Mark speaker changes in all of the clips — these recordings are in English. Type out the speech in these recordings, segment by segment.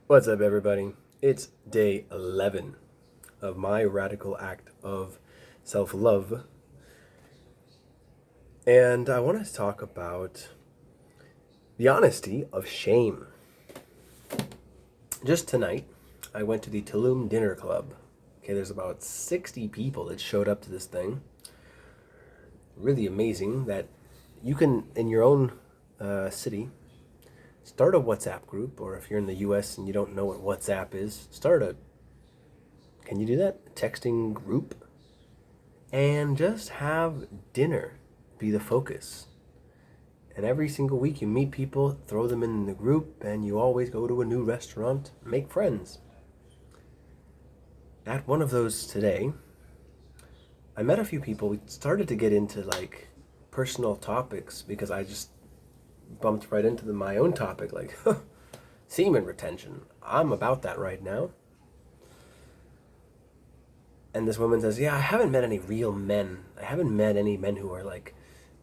Speaker 1: What's up, everybody? It's day 11 of my radical act of self love, and I want to talk about the honesty of shame. Just tonight, I went to the Tulum Dinner Club. Okay, there's about 60 people that showed up to this thing. Really amazing that you can, in your own city, start a WhatsApp group, or if you're in the US and you don't know what WhatsApp is, can you do that? Texting group? And just have dinner be the focus. And every single week you meet people, throw them in the group, and you always go to a new restaurant, make friends. At one of those today, I met a few people. We started to get into like personal topics because I just bumped right into my own topic, like semen retention. I'm about that right now. And this woman says, "Yeah, I haven't met any real men. I haven't met any men who are like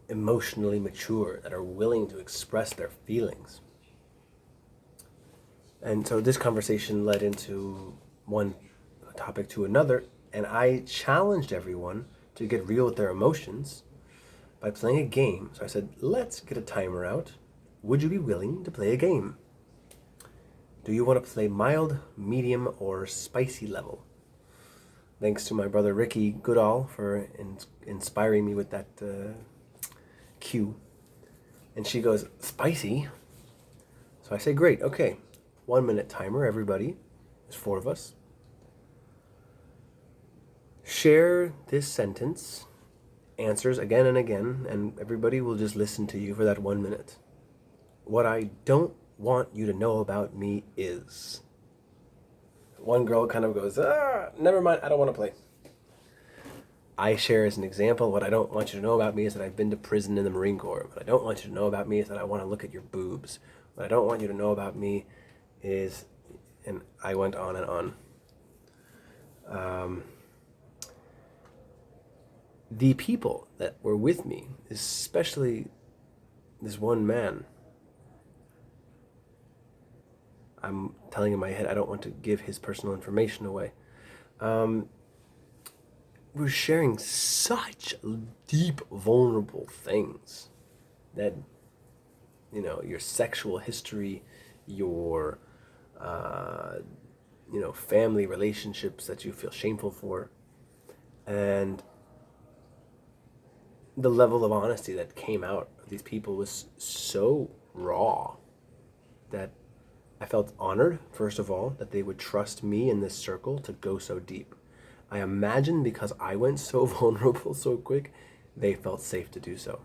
Speaker 1: emotionally mature, that are willing to express their feelings." And so this conversation led into one topic to another, and I challenged everyone to get real with their emotions by playing a game. So I said, let's get a timer out. Would you be willing to play a game? Do you want to play mild, medium, or spicy level? Thanks to my brother Ricky Goodall for inspiring me with that cue. And she goes, spicy? So I say, great, okay. 1 minute timer, everybody. There's four of us. Share this sentence, answers again and again, and everybody will just listen to you for that 1 minute. What I don't want you to know about me is. One girl kind of goes, never mind, I don't want to play. I share as an example, what I don't want you to know about me is that I've been to prison in the Marine Corps. What I don't want you to know about me is that I want to look at your boobs. What I don't want you to know about me is, and I went on and on. The people that were with me, especially this one man, I'm telling in my head I don't want to give his personal information away. We're sharing such deep, vulnerable things that, your sexual history, your, family relationships that you feel shameful for, and the level of honesty that came out of these people was so raw that I felt honored, first of all, that they would trust me in this circle to go so deep. I imagine because I went so vulnerable so quick, they felt safe to do so.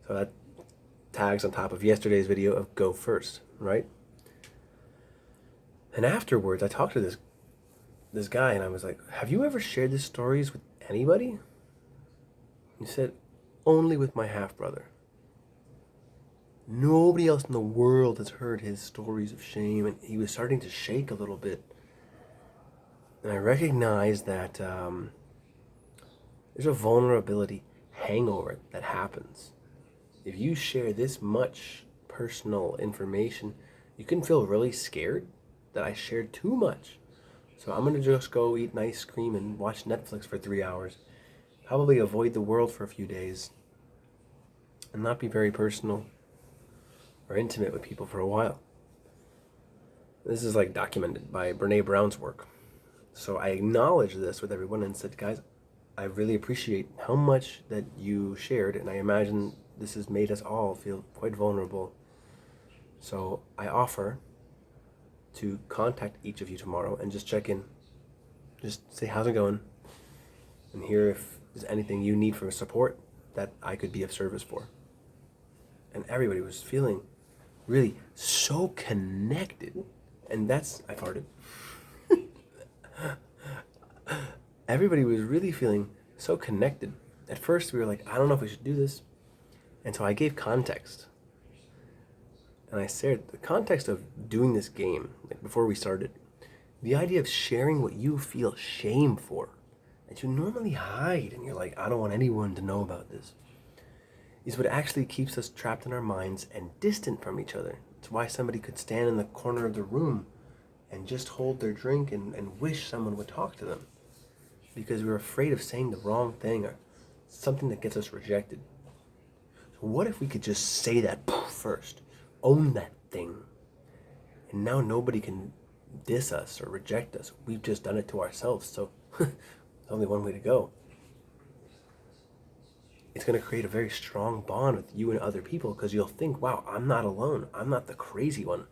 Speaker 1: So that tags on top of yesterday's video of go first, right? And afterwards, I talked to this guy, and I was like, "Have you ever shared these stories with anybody?" He said, "Only with my half brother. Nobody else in the world has heard his stories of shame." And he was starting to shake a little bit. And I recognized that there's a vulnerability hangover that happens. If you share this much personal information, you can feel really scared that I shared too much. So I'm going to just go eat an ice cream and watch Netflix for 3 hours. Probably avoid the world for a few days. And not be very personal or intimate with people for a while. This is like documented by Brene Brown's work. So I acknowledged this with everyone and said, guys, I really appreciate how much that you shared, and I imagine this has made us all feel quite vulnerable. So I offer to contact each of you tomorrow and just check in. Just say, how's it going? And hear if there's anything you need for support that I could be of service for. And everybody was feeling really so connected. And that's, I farted. Everybody was really feeling so connected. At first, we were like, I don't know if we should do this. And so I gave context. And I said, the context of doing this game, like before we started, the idea of sharing what you feel shame for, that you normally hide, and you're like, I don't want anyone to know about this, is what actually keeps us trapped in our minds and distant from each other. It's why somebody could stand in the corner of the room and just hold their drink and wish someone would talk to them. Because we're afraid of saying the wrong thing or something that gets us rejected. So what if we could just say that first? Own that thing. And now nobody can diss us or reject us. We've just done it to ourselves. So there's only one way to go. It's going to create a very strong bond with you and other people because you'll think, wow, I'm not alone. I'm not the crazy one.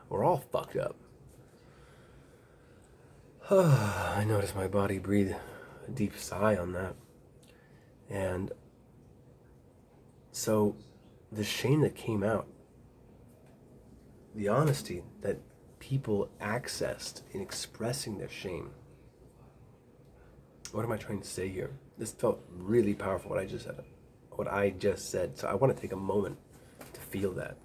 Speaker 1: We're all fucked up. I noticed my body breathe a deep sigh on that. And so the shame that came out, the honesty that people accessed in expressing their shame. What am I trying to say here? This felt really powerful, what I just said. So I want to take a moment to feel that.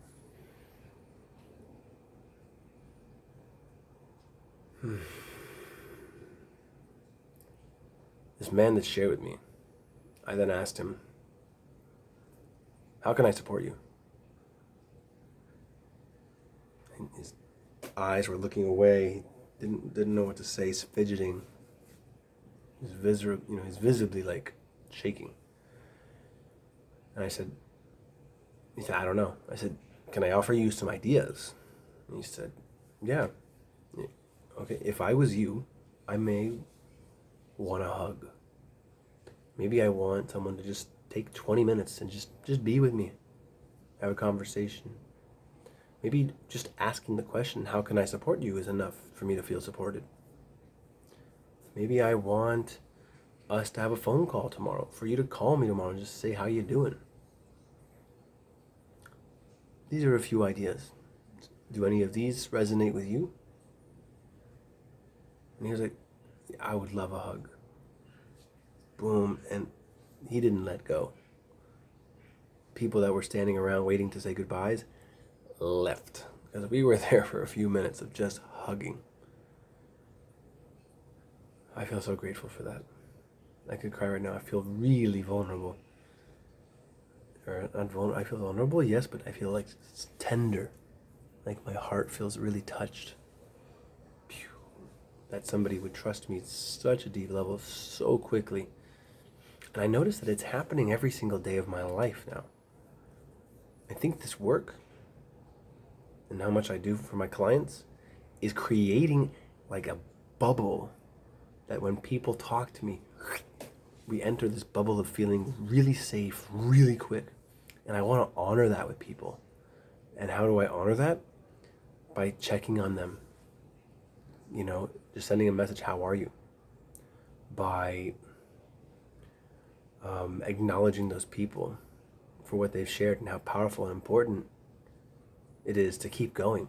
Speaker 1: This man that shared with me, I then asked him, how can I support you? And his eyes were looking away. Didn't know what to say. He's fidgeting. He's visibly like shaking. And he said, I don't know. I said, can I offer you some ideas? And he said, yeah. Okay, if I was you, I may want a hug. Maybe I want someone to just take 20 minutes and just be with me. Have a conversation. Maybe just asking the question, how can I support you, is enough for me to feel supported. Maybe I want us to have a phone call tomorrow, for you to call me tomorrow and just say, how you doing? These are a few ideas. Do any of these resonate with you? And he was like, I would love a hug. Boom, and he didn't let go. People that were standing around waiting to say goodbyes left, because we were there for a few minutes of just hugging. I feel so grateful for that. I could cry right now. I feel really vulnerable. Or not vulnerable. I feel vulnerable, yes, but I feel like it's tender. Like my heart feels really touched. Pew. That somebody would trust me at such a deep level so quickly. And I notice that it's happening every single day of my life now. I think this work and how much I do for my clients is creating like a bubble that when people talk to me, we enter this bubble of feeling really safe, really quick. And I want to honor that with people. And how do I honor that? By checking on them. Just sending a message, how are you? By acknowledging those people for what they've shared and how powerful and important it is to keep going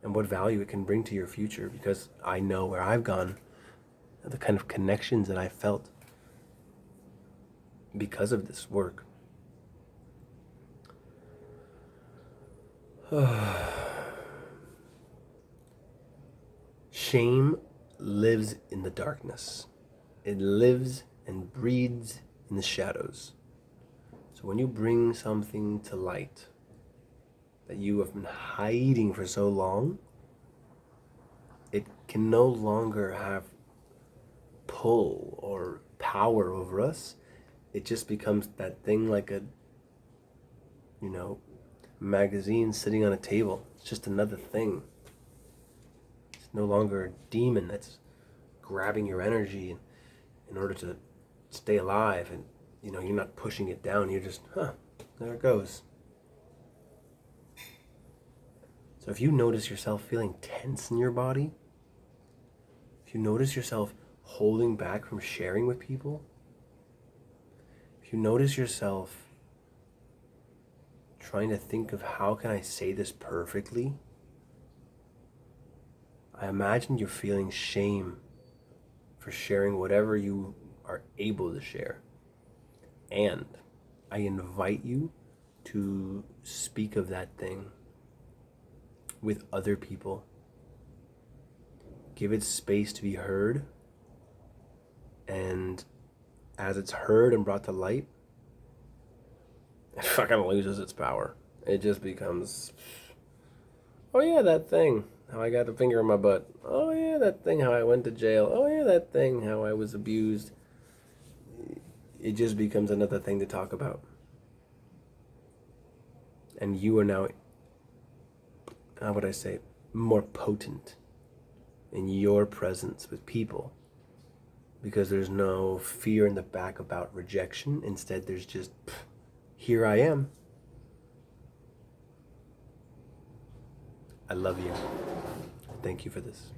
Speaker 1: and what value it can bring to your future, because I know where I've gone, the kind of connections that I felt because of this work. Shame lives in the darkness. It lives and breeds in the shadows. So when you bring something to light that you have been hiding for so long, it can no longer have pull or power over us. It just becomes that thing like a magazine sitting on a table. It's just another thing. It's no longer a demon that's grabbing your energy in order to stay alive, and you're not pushing it down. You're just, there it goes. So if you notice yourself feeling tense in your body, if you notice yourself holding back from sharing with people, if you notice yourself trying to think of how can I say this perfectly, I imagine you're feeling shame for sharing whatever you are able to share. And I invite you to speak of that thing with other people. Give it space to be heard. And as it's heard and brought to light, it fucking loses its power. It just becomes Oh yeah, that thing. How I got a finger in my butt. Oh yeah, that thing. How I went to jail. Oh yeah, that thing. How I was abused. It just becomes another thing to talk about. And you are now, how would I say, more potent in your presence with people because there's no fear in the back about rejection. Instead, there's just, here I am. I love you. Thank you for this.